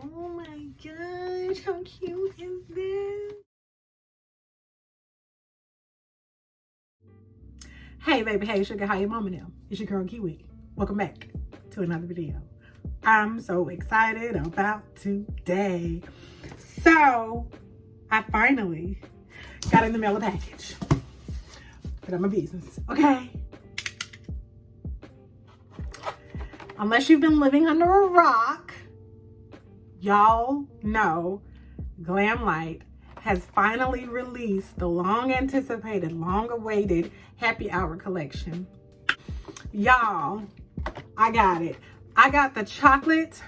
Oh my gosh, how cute is this? Hey baby, hey sugar, how your mama now? It's your girl Kiwi. Welcome back to another video. I'm so excited about today. So, I finally got in the mail a package. But I'm a business, okay? Unless you've been living under a rock, y'all know Glamlite has finally released the long-anticipated, long-awaited Happy Hour collection. Y'all, I got it. I got the chocolate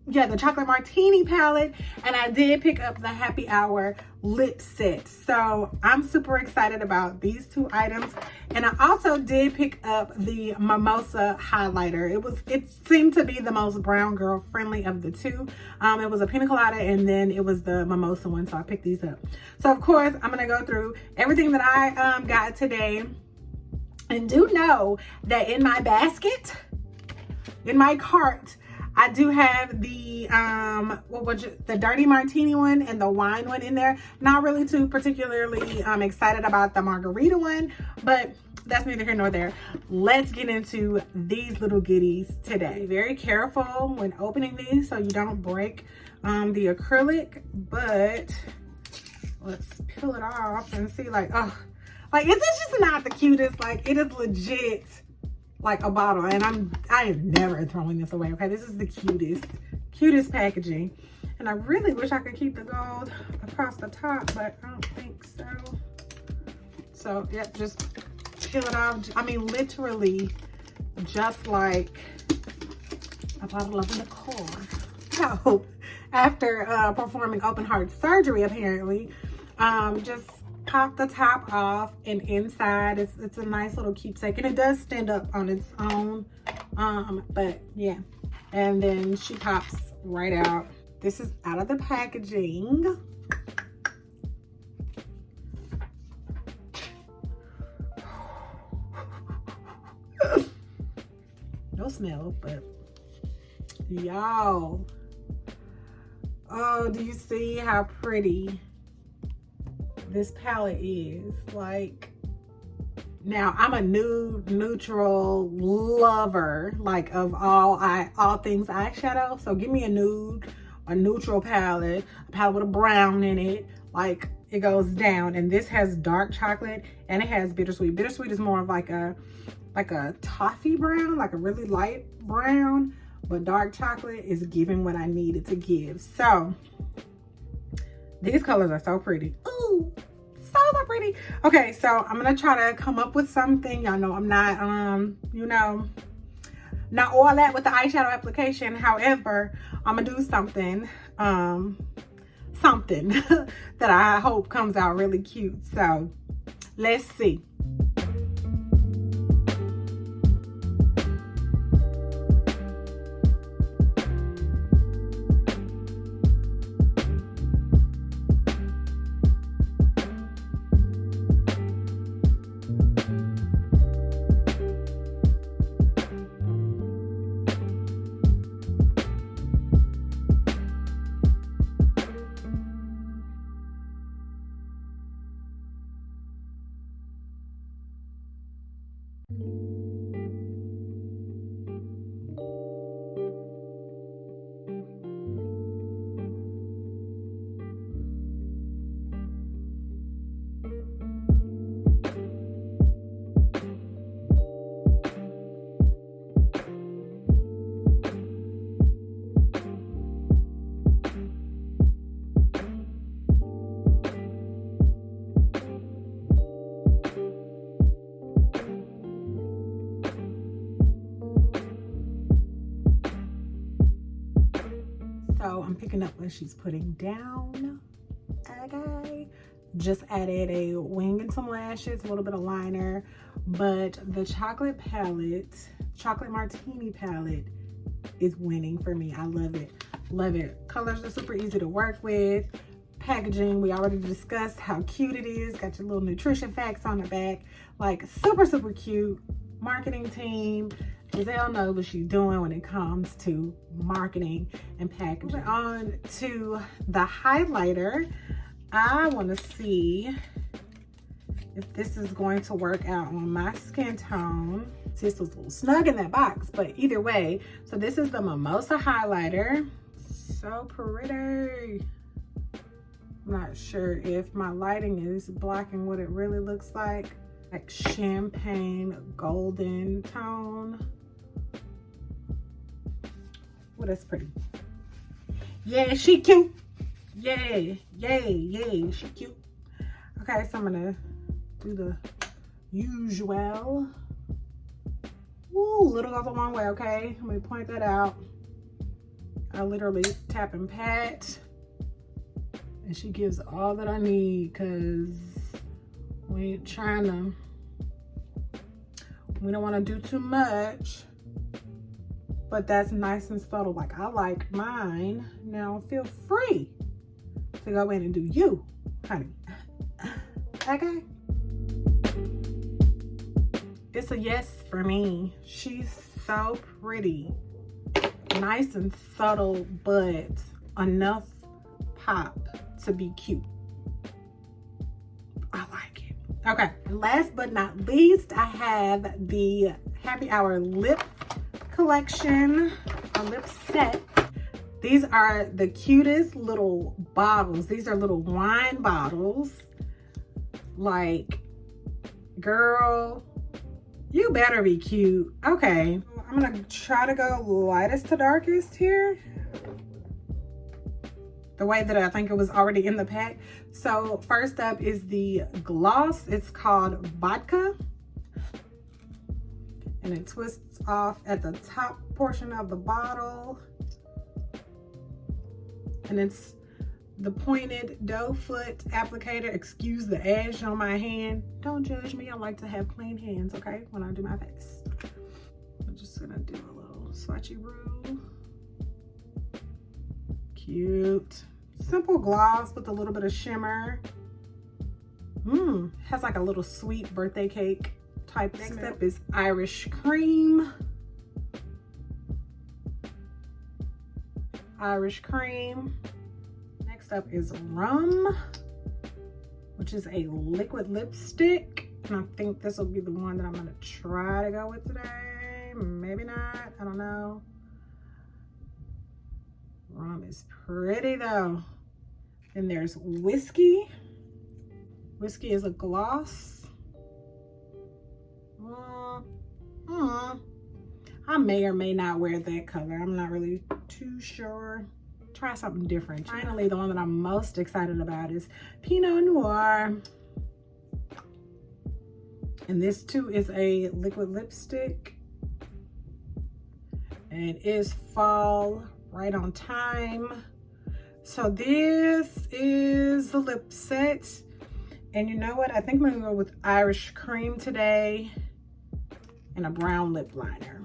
Martini palette, and I did pick up the Happy Hour lip set. So I'm super excited about these two items. And I also did pick up the Mimosa highlighter. It seemed to be the most brown girl friendly of the two. It was a pina colada and then it was the Mimosa one, so I picked these up. So of course I'm gonna go through everything that I got today. And do know that in my basket, in my cart, I do have the the dirty martini one and the wine one in there. Not really too particularly excited about the margarita one, but that's neither here nor there. Let's get into these little goodies today. Be very careful when opening these so you don't break the acrylic, but let's peel it off and see, like, oh, like, is this just not the cutest? Like, it is legit like a bottle, and I am never throwing this away, okay? This is the cutest packaging, and I really wish I could keep the gold across the top, but I don't think so. So yeah, just peel it off. I mean, literally just like a bottle of liqueur. So after performing open heart surgery, apparently, just pop the top off, and inside it's a nice little keepsake, and it does stand up on its own, but yeah. And then she pops right out. This is out of the packaging. No smell, but y'all, oh, do you see how pretty this palette is? Like, now I'm a nude neutral lover, like, of all things eyeshadow. So give me a nude, a neutral palette, a palette with a brown in it, like, it goes down. And this has dark chocolate and it has bittersweet. Bittersweet is more of like a toffee brown, like a really light brown, but dark chocolate is giving what I needed to give. So these colors are so pretty. Ooh, so pretty. Okay, so I'm gonna try to come up with something. Y'all know I'm not, you know, not all that with the eyeshadow application. However, I'm gonna do something, something that I hope comes out really cute. So let's see. So I'm picking up what she's putting down. Okay, just added a wing and some lashes, a little bit of liner, but the chocolate martini palette is winning for me. I love it, love it. Colors are super easy to work with. Packaging, we already discussed how cute it is. Got your little nutrition facts on the back, like super cute. Marketing team, Giselle knows what she's doing when it comes to marketing and packaging. Moving on to the highlighter. I want to see if this is going to work out on my skin tone. This was a little snug in that box, but either way. So this is the Mimosa highlighter. So pretty. I'm not sure if my lighting is blocking what it really looks like champagne golden tone. Well, that's pretty. Yeah, she cute. Yay, yay, yay, she cute. Okay, so I'm gonna do the usual. Ooh, little goes a long way, okay? Let me point that out. I literally tap and pat, and she gives all that I need, because we ain't trying to, we don't want to do too much, but that's nice and subtle. Like, I like mine. Now feel free to go in and do you, honey. Okay. It's a yes for me. She's so pretty. Nice and subtle, but enough pop to be cute. I like it. Okay, last but not least, I have the Happy Hour lip collection, a lip set. These are the cutest little bottles. These are little wine bottles. Like, girl, you better be cute. Okay, I'm gonna try to go lightest to darkest here, the way that I think it was already in the pack. So first up is the gloss. It's called Vodka, and it twists off at the top portion of the bottle, and it's the pointed doe foot applicator. Excuse the edge on my hand. Don't judge me. I like to have clean hands, okay, when I do my face. I'm just gonna do a little swatchy-roo. Cute. Simple gloss with a little bit of shimmer. Has like a little sweet birthday cake type. Next up is Irish Cream. Irish Cream. Next up is Rum, which is a liquid lipstick. And I think this will be the one that I'm gonna try to go with today. Maybe not, I don't know. Rum is pretty though. Then there's Whiskey. Whiskey is a gloss. I may or may not wear that color. I'm not really too sure. Try something different. Finally, the one that I'm most excited about is Pinot Noir. And this too is a liquid lipstick. And it is fall, right on time. So this is the lip set. And you know what? I think I'm gonna go with Irish Cream today and a brown lip liner.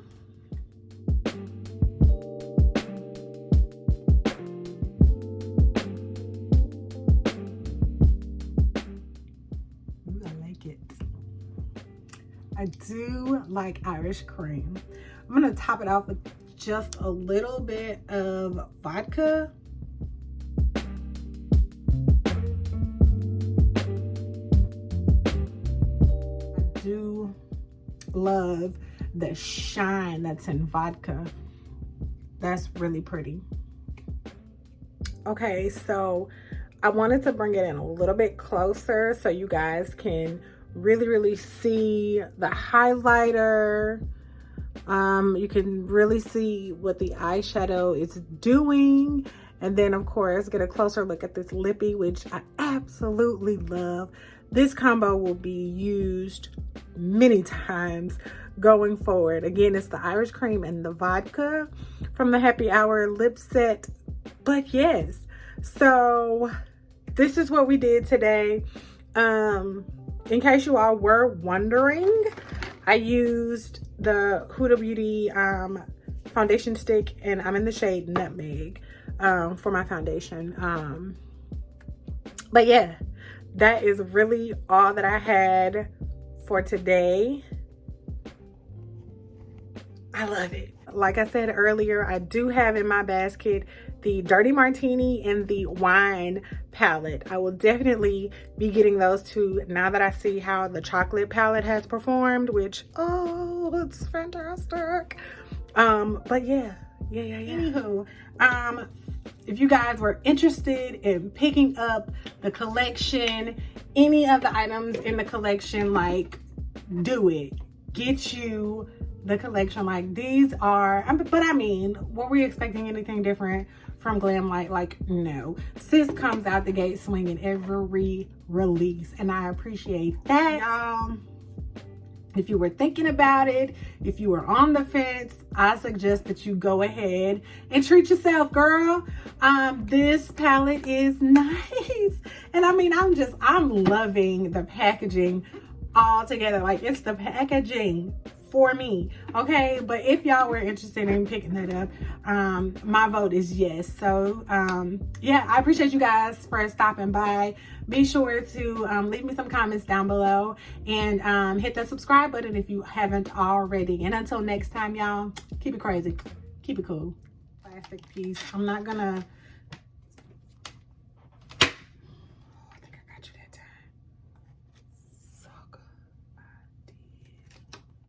I do like Irish Cream. I'm gonna top it off with just a little bit of vodka. I do love the shine that's in vodka. That's really pretty. Okay, so I wanted to bring it in a little bit closer so you guys can really see the highlighter. You can really see what the eyeshadow is doing, and then of course get a closer look at this lippie, which I absolutely love. This combo will be used many times going forward. Again, it's the Irish Cream and the vodka from the Happy Hour lip set. But yes, so this is what we did today. In case you all were wondering, I used the Huda Beauty foundation stick, and I'm in the shade Nutmeg for my foundation. But yeah, that is really all that I had for today. I I love it. Like I said earlier, I do have in my basket the Dirty Martini and the Wine palette. I will definitely be getting those two now that I see how the chocolate palette has performed, which, oh, it's fantastic. But yeah. Anywho, if you guys were interested in picking up the collection, any of the items in the collection, like, do it. Get you the collection. Like, these are, but I mean, were we expecting anything different from Glamlite? Like, no. Sis comes out the gate swinging every release, and I appreciate that. Y'all, if you were thinking about it, if you were on the fence, I suggest that you go ahead and treat yourself, girl. This palette is nice. And I mean, I'm loving the packaging all together. Like, it's the packaging for me, okay? But if y'all were interested in picking that up, my vote is yes. So yeah, I appreciate you guys for stopping by. Be sure to leave me some comments down below, and hit the subscribe button if you haven't already. And until next time, y'all, keep it crazy, keep it cool. Plastic piece. I'm not gonna